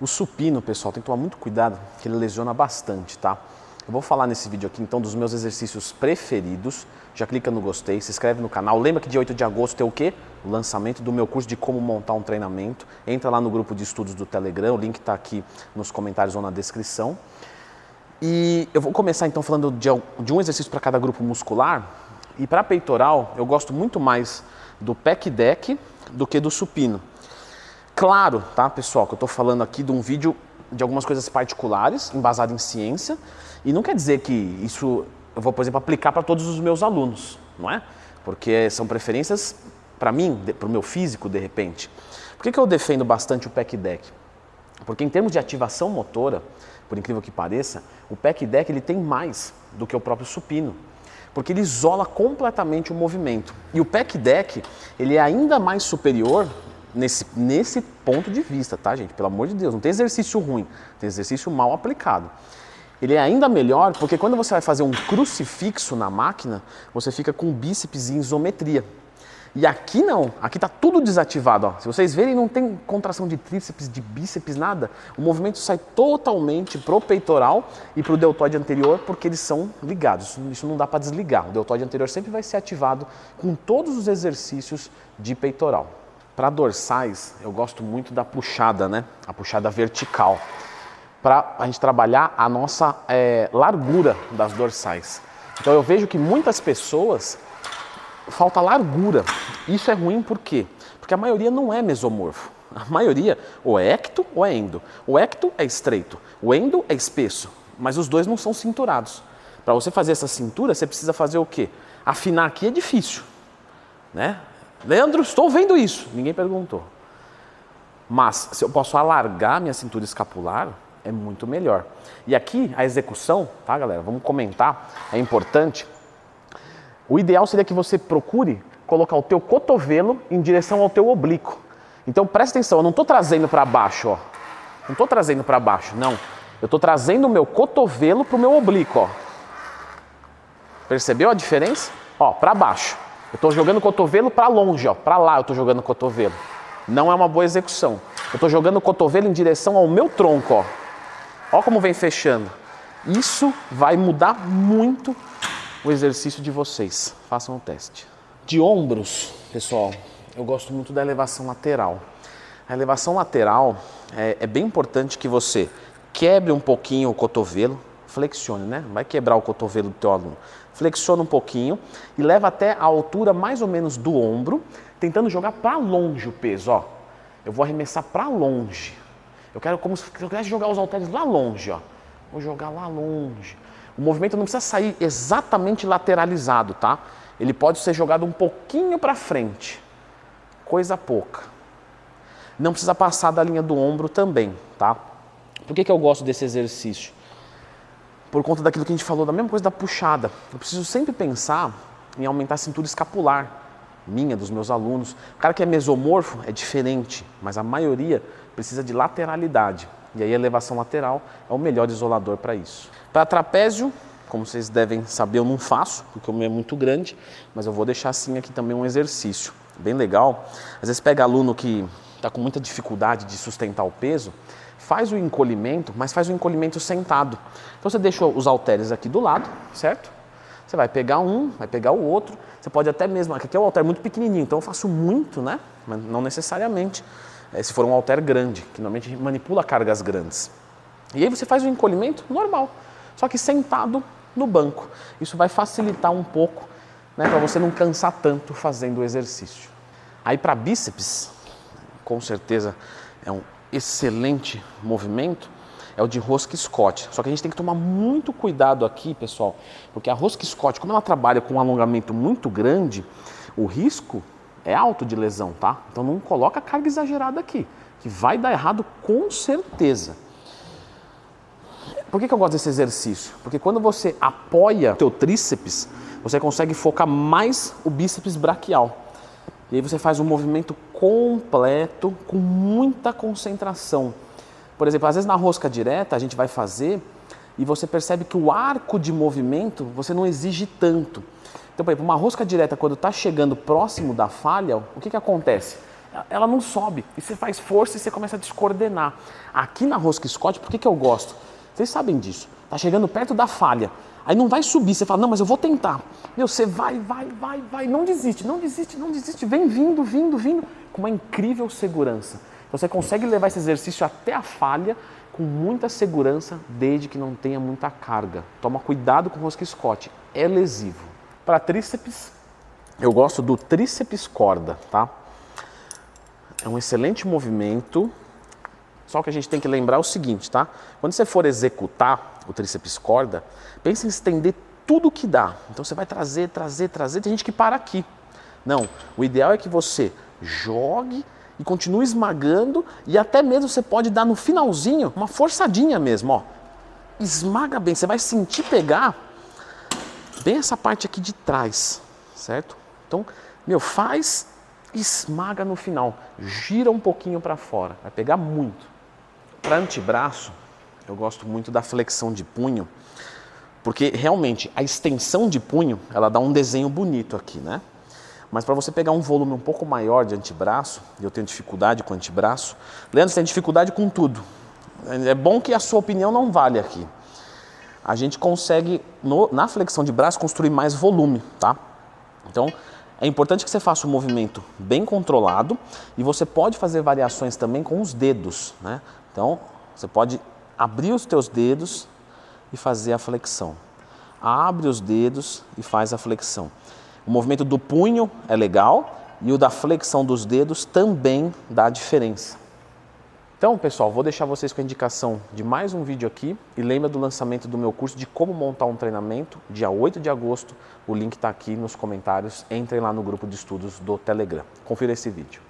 O supino, pessoal, tem que tomar muito cuidado, que ele lesiona bastante, tá? Eu vou falar nesse vídeo aqui, então, dos meus exercícios preferidos. Já clica no gostei, se inscreve no canal. Lembra que dia 8 de agosto tem o quê? O lançamento do meu curso de como montar um treinamento. Entra lá no grupo de estudos do Telegram, o link está aqui nos comentários ou na descrição. E eu vou começar, então, falando de um exercício para cada grupo muscular. E para peitoral, eu gosto muito mais do pec deck do que do supino. Claro, tá, pessoal, que eu estou falando aqui de um vídeo de algumas coisas particulares, embasado em ciência, e não quer dizer que isso eu vou, por exemplo, aplicar para todos os meus alunos, não é? Porque são preferências para mim, para o meu físico, de repente. Por que eu defendo bastante o pec deck? Porque em termos de ativação motora, por incrível que pareça, o pec deck ele tem mais do que o próprio supino. Porque ele isola completamente o movimento. E o pec deck, ele é ainda mais superior nesse ponto de vista, tá, gente? Pelo amor de Deus, não tem exercício ruim, tem exercício mal aplicado. Ele é ainda melhor porque quando você vai fazer um crucifixo na máquina, você fica com o bíceps em isometria. E aqui não, aqui tá tudo desativado, ó. Se vocês verem, não tem contração de tríceps, de bíceps, nada. O movimento sai totalmente pro peitoral e pro deltoide anterior porque eles são ligados. Isso não dá para desligar. O deltoide anterior sempre vai ser ativado com todos os exercícios de peitoral. Para dorsais, eu gosto muito da puxada, né? A puxada vertical. Para a gente trabalhar a nossa largura das dorsais. Então eu vejo que muitas pessoas falta largura. Isso é ruim por quê? Porque a maioria não é mesomorfo. A maioria ou é ecto ou é endo. O ecto é estreito, o endo é espesso, mas os dois não são cinturados. Para você fazer essa cintura, você precisa fazer o quê? Afinar aqui é difícil, né? Leandro, estou vendo isso. Ninguém perguntou. Mas se eu posso alargar minha cintura escapular, é muito melhor. E aqui a execução, tá, galera? Vamos comentar, é importante. O ideal seria que você procure colocar o teu cotovelo em direção ao teu oblíquo. Então presta atenção, eu não estou trazendo para baixo, ó. Não estou trazendo para baixo, não. Eu estou trazendo o meu cotovelo para o meu oblíquo, ó. Percebeu a diferença? Ó, para baixo. Eu estou jogando o cotovelo para longe, ó. Para lá eu estou jogando o cotovelo. Não é uma boa execução. Eu estou jogando o cotovelo em direção ao meu tronco, ó. Ó como vem fechando. Isso vai mudar muito o exercício de vocês. Façam o teste. De ombros, pessoal, eu gosto muito da elevação lateral. A elevação lateral é bem importante que você quebre um pouquinho o cotovelo, flexione, né? Vai quebrar o cotovelo do teu aluno. Flexiona um pouquinho e leva até a altura mais ou menos do ombro, tentando jogar para longe o peso, ó. Eu vou arremessar para longe. Eu quero como se eu quisesse jogar os halteres lá longe, ó. Vou jogar lá longe. O movimento não precisa sair exatamente lateralizado, tá? Ele pode ser jogado um pouquinho para frente. Coisa pouca. Não precisa passar da linha do ombro também, tá? Por que eu gosto desse exercício? Por conta daquilo que a gente falou, da mesma coisa da puxada. Eu preciso sempre pensar em aumentar a cintura escapular. Minha, dos meus alunos. O cara que é mesomorfo é diferente, mas a maioria precisa de lateralidade. E aí a elevação lateral é o melhor isolador para isso. Para trapézio, como vocês devem saber, eu não faço, porque o meu é muito grande, mas eu vou deixar assim aqui também um exercício bem legal. Às vezes pega aluno que está com muita dificuldade de sustentar o peso, faz o encolhimento, mas faz o encolhimento sentado. Então você deixa os halteres aqui do lado, certo? Você vai pegar um, vai pegar o outro. Você pode até mesmo, aqui é um halter muito pequenininho, então eu faço muito, né? Mas não necessariamente. Se for um halter grande, que normalmente manipula cargas grandes. E aí você faz o encolhimento normal, só que sentado no banco. Isso vai facilitar um pouco, né, para você não cansar tanto fazendo o exercício. Aí para bíceps, com certeza é um excelente movimento, é o de rosca Scott. Só que a gente tem que tomar muito cuidado aqui, pessoal, porque a rosca Scott, como ela trabalha com um alongamento muito grande, o risco é alto de lesão, tá? Então não coloca carga exagerada aqui, que vai dar errado com certeza. Por que eu gosto desse exercício? Porque quando você apoia o teu tríceps, você consegue focar mais o bíceps braquial. E aí você faz um movimento completo, com muita concentração. Por exemplo, às vezes na rosca direta a gente vai fazer e você percebe que o arco de movimento você não exige tanto. Então, por exemplo, uma rosca direta, quando está chegando próximo da falha, o que acontece? ela não sobe. E você faz força e você começa a descoordenar. Aqui na rosca Scott, por que eu gosto? Vocês sabem disso. Tá chegando perto da falha. Aí não vai subir, você fala, não, mas eu vou tentar. Meu, você vai, não desiste, não desiste, não desiste. Vem vindo, com uma incrível segurança. Então você consegue levar esse exercício até a falha com muita segurança, desde que não tenha muita carga. Toma cuidado com o rosca Scott, é lesivo. Para tríceps, eu gosto do tríceps corda, tá? É um excelente movimento, só que a gente tem que lembrar o seguinte, tá? Quando você for executar o tríceps corda, pense em estender tudo que dá. Então você vai trazer, tem gente que para aqui. Não, o ideal é que você jogue e continue esmagando e até mesmo você pode dar no finalzinho uma forçadinha mesmo, ó. Esmaga bem, você vai sentir pegar bem essa parte aqui de trás, certo? Então, meu, faz, esmaga no final, gira um pouquinho para fora, vai pegar muito. Para antebraço, eu gosto muito da flexão de punho, porque realmente a extensão de punho, ela dá um desenho bonito aqui, né? Mas para você pegar um volume um pouco maior de antebraço, e eu tenho dificuldade com antebraço, Leandro, você tem dificuldade com tudo. É bom que a sua opinião não vale aqui. A gente consegue, na flexão de braço, construir mais volume, tá? Então, é importante que você faça um movimento bem controlado e você pode fazer variações também com os dedos, né? Então, você pode abrir os teus dedos e fazer a flexão. Abre os dedos e faz a flexão. O movimento do punho é legal e o da flexão dos dedos também dá diferença. Então, pessoal, vou deixar vocês com a indicação de mais um vídeo aqui e lembra do lançamento do meu curso de como montar um treinamento, dia 8 de agosto. O link está aqui nos comentários. Entrem lá no grupo de estudos do Telegram. Confira esse vídeo.